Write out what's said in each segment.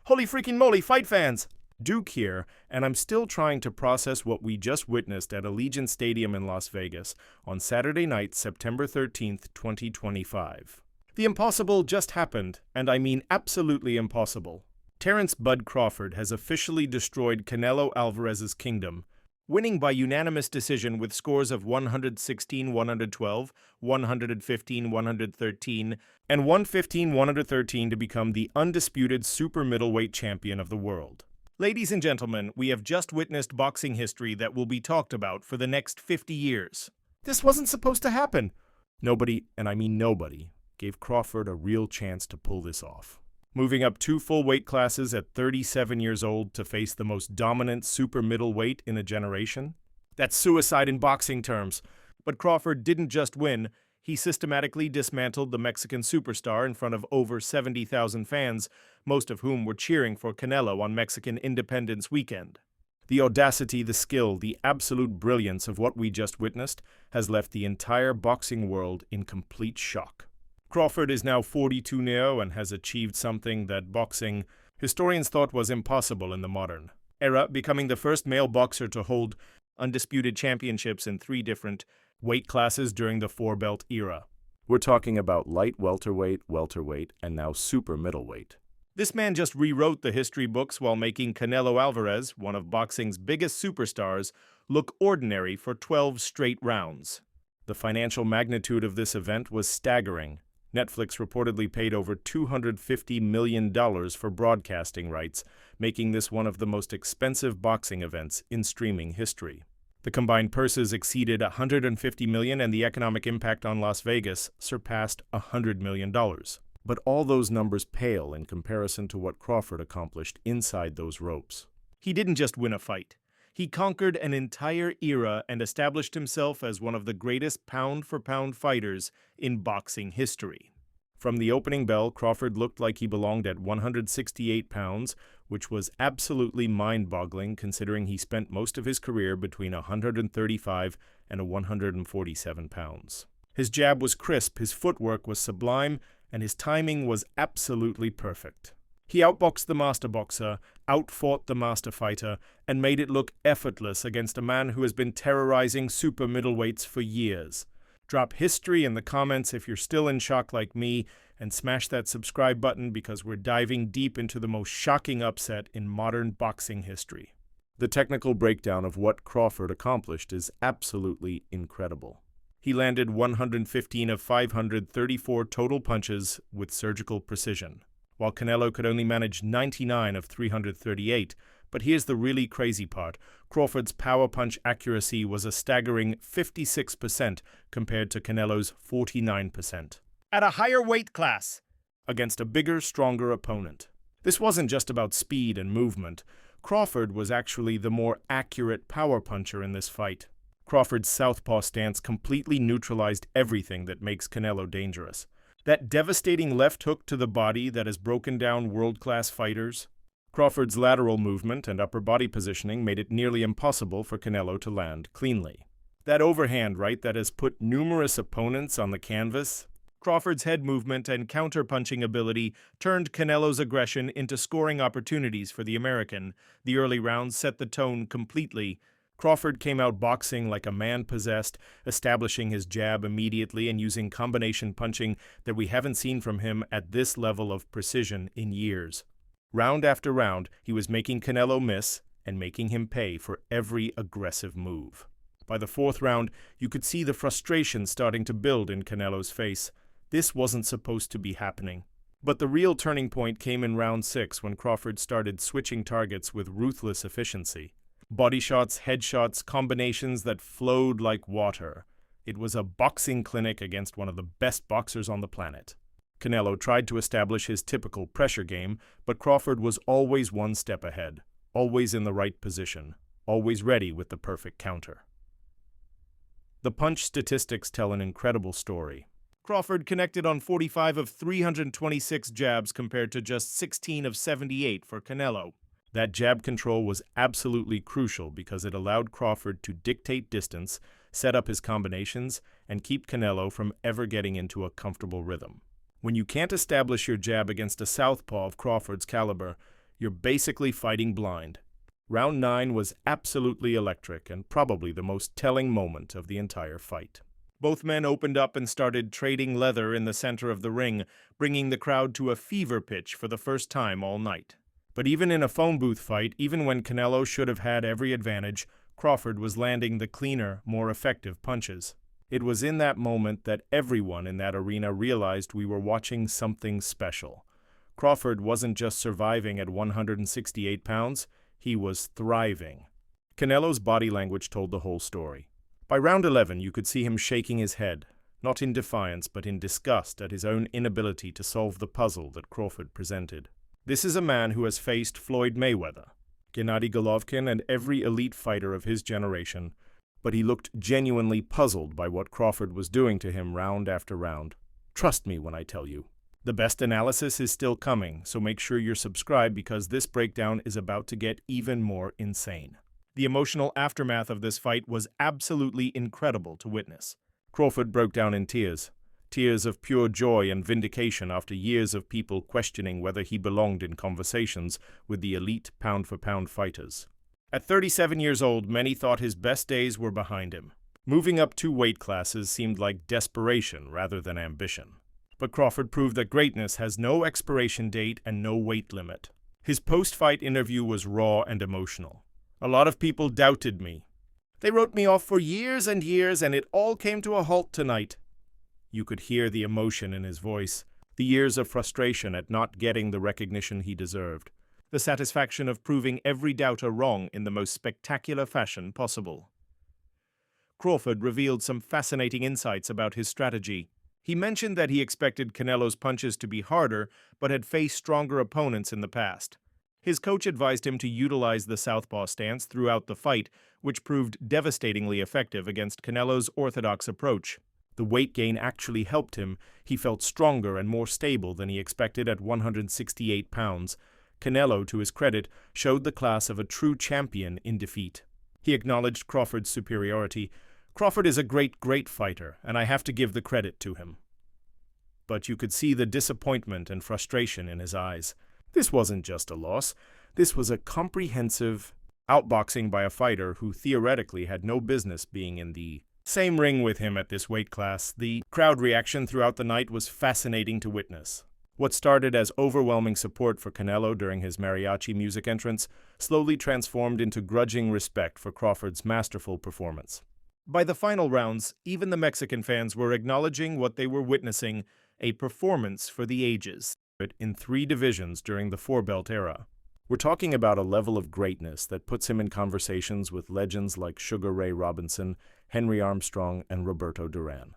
Holy freaking moly, fight fans! Duke here, and I'm still trying to process what we just witnessed at Allegiant Stadium in Las Vegas on Saturday night, September 13th, 2025. The impossible just happened, and I mean absolutely impossible. Terence "Bud" Crawford has officially destroyed Canelo Alvarez's kingdom, winning by unanimous decision with scores of 116-112, 115-113, and 115-113 to become the undisputed super middleweight champion of the world. Ladies and gentlemen, we have just witnessed boxing history that will be talked about for the next 50 years. This wasn't supposed to happen. Nobody, and I mean nobody, gave Crawford a real chance to pull this off. Moving up 2 full weight classes at 37 years old to face the most dominant super middleweight in a generation? That's suicide in boxing terms. But Crawford didn't just win, he systematically dismantled the Mexican superstar in front of over 70,000 fans, most of whom were cheering for Canelo on Mexican Independence Weekend. The audacity, the skill, the absolute brilliance of what we just witnessed has left the entire boxing world in complete shock. Crawford is now 42 now and has achieved something that boxing historians thought was impossible in the modern era, becoming the first male boxer to hold undisputed championships in 3 different weight classes during the 4-belt era. We're talking about light welterweight, welterweight, and now super middleweight. This man just rewrote the history books while making Canelo Alvarez, one of boxing's biggest superstars, look ordinary for 12 straight rounds. The financial magnitude of this event was staggering. Netflix reportedly paid over $250 million for broadcasting rights, making this one of the most expensive boxing events in streaming history. The combined purses exceeded $150 million, and the economic impact on Las Vegas surpassed $100 million. But all those numbers pale in comparison to what Crawford accomplished inside those ropes. He didn't just win a fight. He conquered an entire era and established himself as one of the greatest pound-for-pound fighters in boxing history. From the opening bell, Crawford looked like he belonged at 168 pounds, which was absolutely mind-boggling considering he spent most of his career between 135 and 147 pounds. His jab was crisp, his footwork was sublime, and his timing was absolutely perfect. He outboxed the master boxer, outfought the master fighter, and made it look effortless against a man who has been terrorizing super middleweights for years. Drop history in the comments if you're still in shock like me, and smash that subscribe button because we're diving deep into the most shocking upset in modern boxing history. The technical breakdown of what Crawford accomplished is absolutely incredible. He landed 115 of 534 total punches with surgical precision, while Canelo could only manage 99 of 338. But here's the really crazy part. Crawford's power punch accuracy was a staggering 56% compared to Canelo's 49%. At a higher weight class, against a bigger, stronger opponent. This wasn't just about speed and movement. Crawford was actually the more accurate power puncher in this fight. Crawford's southpaw stance completely neutralized everything that makes Canelo dangerous. That devastating left hook to the body that has broken down world-class fighters. Crawford's lateral movement and upper body positioning made it nearly impossible for Canelo to land cleanly. That overhand right that has put numerous opponents on the canvas. Crawford's head movement and counter-punching ability turned Canelo's aggression into scoring opportunities for the American. The early rounds set the tone completely. Crawford came out boxing like a man possessed, establishing his jab immediately and using combination punching that we haven't seen from him at this level of precision in years. Round after round, he was making Canelo miss and making him pay for every aggressive move. By the 4th round, you could see the frustration starting to build in Canelo's face. This wasn't supposed to be happening. But the real turning point came in round 6 when Crawford started switching targets with ruthless efficiency. Body shots, headshots, combinations that flowed like water. It was a boxing clinic against one of the best boxers on the planet. Canelo tried to establish his typical pressure game, but Crawford was always one step ahead, always in the right position, always ready with the perfect counter. The punch statistics tell an incredible story. Crawford connected on 45 of 326 jabs compared to just 16 of 78 for Canelo. That jab control was absolutely crucial because it allowed Crawford to dictate distance, set up his combinations, and keep Canelo from ever getting into a comfortable rhythm. When you can't establish your jab against a southpaw of Crawford's caliber, You're basically fighting blind. Round 9 was absolutely electric and probably the most telling moment of the entire fight. Both men opened up and started trading leather in the center of the ring, bringing the crowd to a fever pitch for the first time all night. But even in a phone booth fight, even when Canelo should have had every advantage, Crawford was landing the cleaner, more effective punches. It was in that moment that everyone in that arena realized we were watching something special. Crawford wasn't just surviving at 168 pounds, he was thriving. Canelo's body language told the whole story. By round 11, you could see him shaking his head, not in defiance but in disgust at his own inability to solve the puzzle that Crawford presented. This is a man who has faced Floyd Mayweather, Gennady Golovkin, and every elite fighter of his generation, but he looked genuinely puzzled by what Crawford was doing to him round after round. Trust me when I tell you. The best analysis is still coming, so make sure you're subscribed because this breakdown is about to get even more insane. The emotional aftermath of this fight was absolutely incredible to witness. Crawford broke down in tears. Tears of pure joy and vindication after years of people questioning whether he belonged in conversations with the elite pound-for-pound fighters. At 37 years old, many thought his best days were behind him. Moving up 2 weight classes seemed like desperation rather than ambition. But Crawford proved that greatness has no expiration date and no weight limit. His post-fight interview was raw and emotional. A lot of people doubted me. They wrote me off for years and years, and it all came to a halt tonight. You could hear the emotion in his voice, the years of frustration at not getting the recognition he deserved, the satisfaction of proving every doubter wrong in the most spectacular fashion possible. Crawford revealed some fascinating insights about his strategy. He mentioned that he expected Canelo's punches to be harder, but had faced stronger opponents in the past. His coach advised him to utilize the southpaw stance throughout the fight, which proved devastatingly effective against Canelo's orthodox approach. The weight gain actually helped him. He felt stronger and more stable than he expected at 168 pounds. Canelo, to his credit, showed the class of a true champion in defeat. He acknowledged Crawford's superiority. Crawford is a great fighter, and I have to give the credit to him. But you could see the disappointment and frustration in his eyes. This wasn't just a loss. This was a comprehensive outboxing by a fighter who theoretically had no business being in the same ring with him at this weight class. The crowd reaction throughout the night was fascinating to witness. What started as overwhelming support for Canelo during his mariachi music entrance slowly transformed into grudging respect for Crawford's masterful performance. By the final rounds, even the Mexican fans were acknowledging what they were witnessing, a performance for the ages. In 3 divisions during the 4-belt era. We're talking about a level of greatness that puts him in conversations with legends like Sugar Ray Robinson, Henry Armstrong, and Roberto Duran.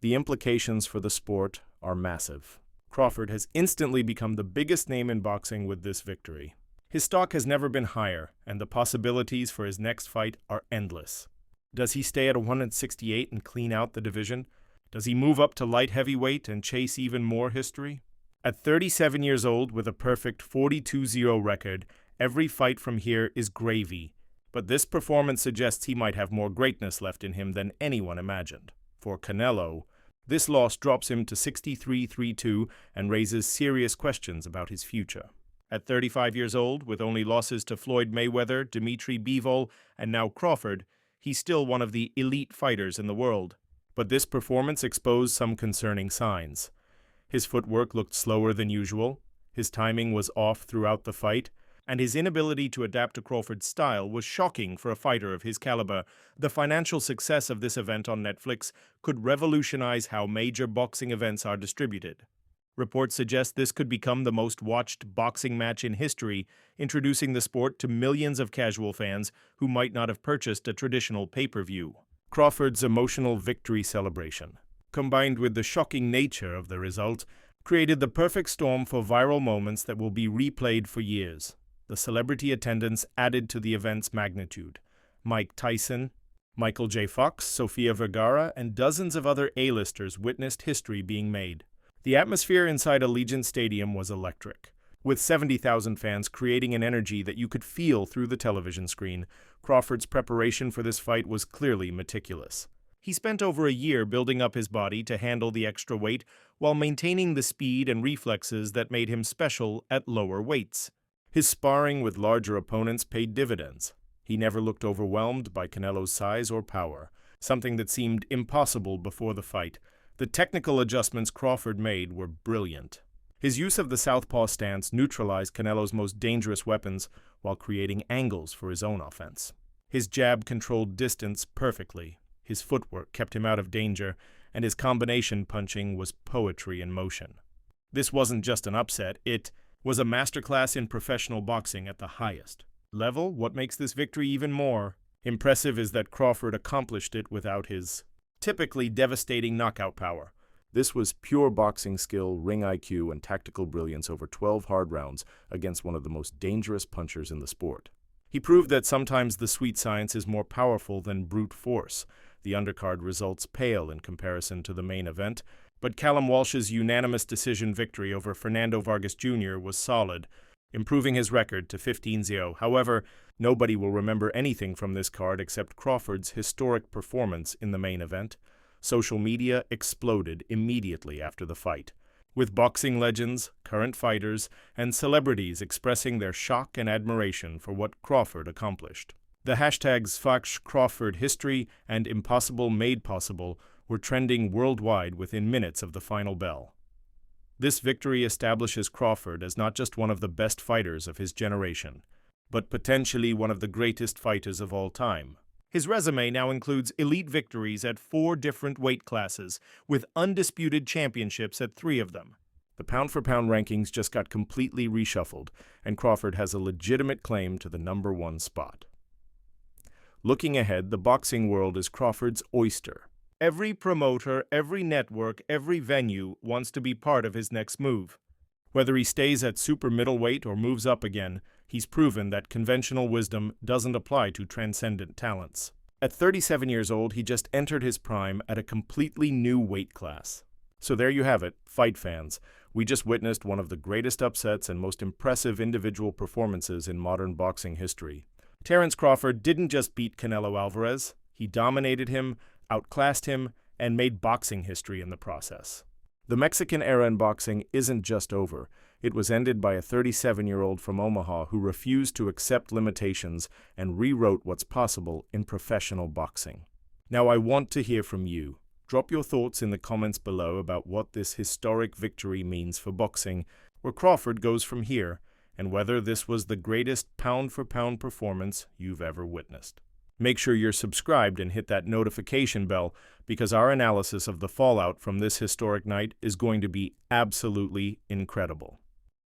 The implications for the sport are massive. Crawford has instantly become the biggest name in boxing with this victory. His stock has never been higher, and the possibilities for his next fight are endless. Does he stay at 168 and clean out the division? Does he move up to light heavyweight and chase even more history? At 37 years old with a perfect 42-0 record, every fight from here is gravy. But this performance suggests he might have more greatness left in him than anyone imagined. For Canelo, this loss drops him to 63-32 and raises serious questions about his future. At 35 years old, with only losses to Floyd Mayweather, Dimitri Bivol, and now Crawford, he's still one of the elite fighters in the world. But this performance exposed some concerning signs. His footwork looked slower than usual, his timing was off throughout the fight, and his inability to adapt to Crawford's style was shocking for a fighter of his caliber. The financial success of this event on Netflix could revolutionize how major boxing events are distributed. Reports suggest this could become the most watched boxing match in history, introducing the sport to millions of casual fans who might not have purchased a traditional pay-per-view. Crawford's emotional victory celebration, combined with the shocking nature of the result, created the perfect storm for viral moments that will be replayed for years. The celebrity attendance added to the event's magnitude. Mike Tyson, Michael J. Fox, Sofia Vergara, and dozens of other A-listers witnessed history being made. The atmosphere inside Allegiant Stadium was electric. With 70,000 fans creating an energy that you could feel through the television screen, Crawford's preparation for this fight was clearly meticulous. He spent over a year building up his body to handle the extra weight while maintaining the speed and reflexes that made him special at lower weights. His sparring with larger opponents paid dividends. He never looked overwhelmed by Canelo's size or power, something that seemed impossible before the fight. The technical adjustments Crawford made were brilliant. His use of the southpaw stance neutralized Canelo's most dangerous weapons while creating angles for his own offense. His jab controlled distance perfectly, his footwork kept him out of danger, and his combination punching was poetry in motion. This wasn't just an upset, it was a masterclass in professional boxing at the highest level. What makes this victory even more impressive is that Crawford accomplished it without his typically devastating knockout power. This was pure boxing skill, ring IQ, and tactical brilliance over 12 hard rounds against one of the most dangerous punchers in the sport. He proved that sometimes the sweet science is more powerful than brute force. The undercard results pale in comparison to the main event, but Callum Walsh's unanimous decision victory over Fernando Vargas Jr. was solid, improving his record to 15-0. However, nobody will remember anything from this card except Crawford's historic performance in the main event. Social media exploded immediately after the fight, with boxing legends, current fighters, and celebrities expressing their shock and admiration for what Crawford accomplished. The hashtags #FoxCrawfordHistory and Impossible Made Possible were trending worldwide within minutes of the final bell. This victory establishes Crawford as not just one of the best fighters of his generation, but potentially one of the greatest fighters of all time. His resume now includes elite victories at 4 different weight classes, with undisputed championships at 3 of them. The pound-for-pound rankings just got completely reshuffled, and Crawford has a legitimate claim to the #1 spot. Looking ahead, the boxing world is Crawford's oyster. Every promoter, every network, every venue wants to be part of his next move. Whether he stays at super middleweight or moves up again, he's proven that conventional wisdom doesn't apply to transcendent talents. At 37 years old, he just entered his prime at a completely new weight class. So there you have it, fight fans. We just witnessed one of the greatest upsets and most impressive individual performances in modern boxing history. Terence Crawford didn't just beat Canelo Alvarez, he dominated him, outclassed him, and made boxing history in the process. The Mexican era in boxing isn't just over. It was ended by a 37-year-old from Omaha who refused to accept limitations and rewrote what's possible in professional boxing. Now I want to hear from you. Drop your thoughts in the comments below about what this historic victory means for boxing, where Crawford goes from here, and whether this was the greatest pound-for-pound performance you've ever witnessed. Make sure you're subscribed and hit that notification bell, because our analysis of the fallout from this historic night is going to be absolutely incredible.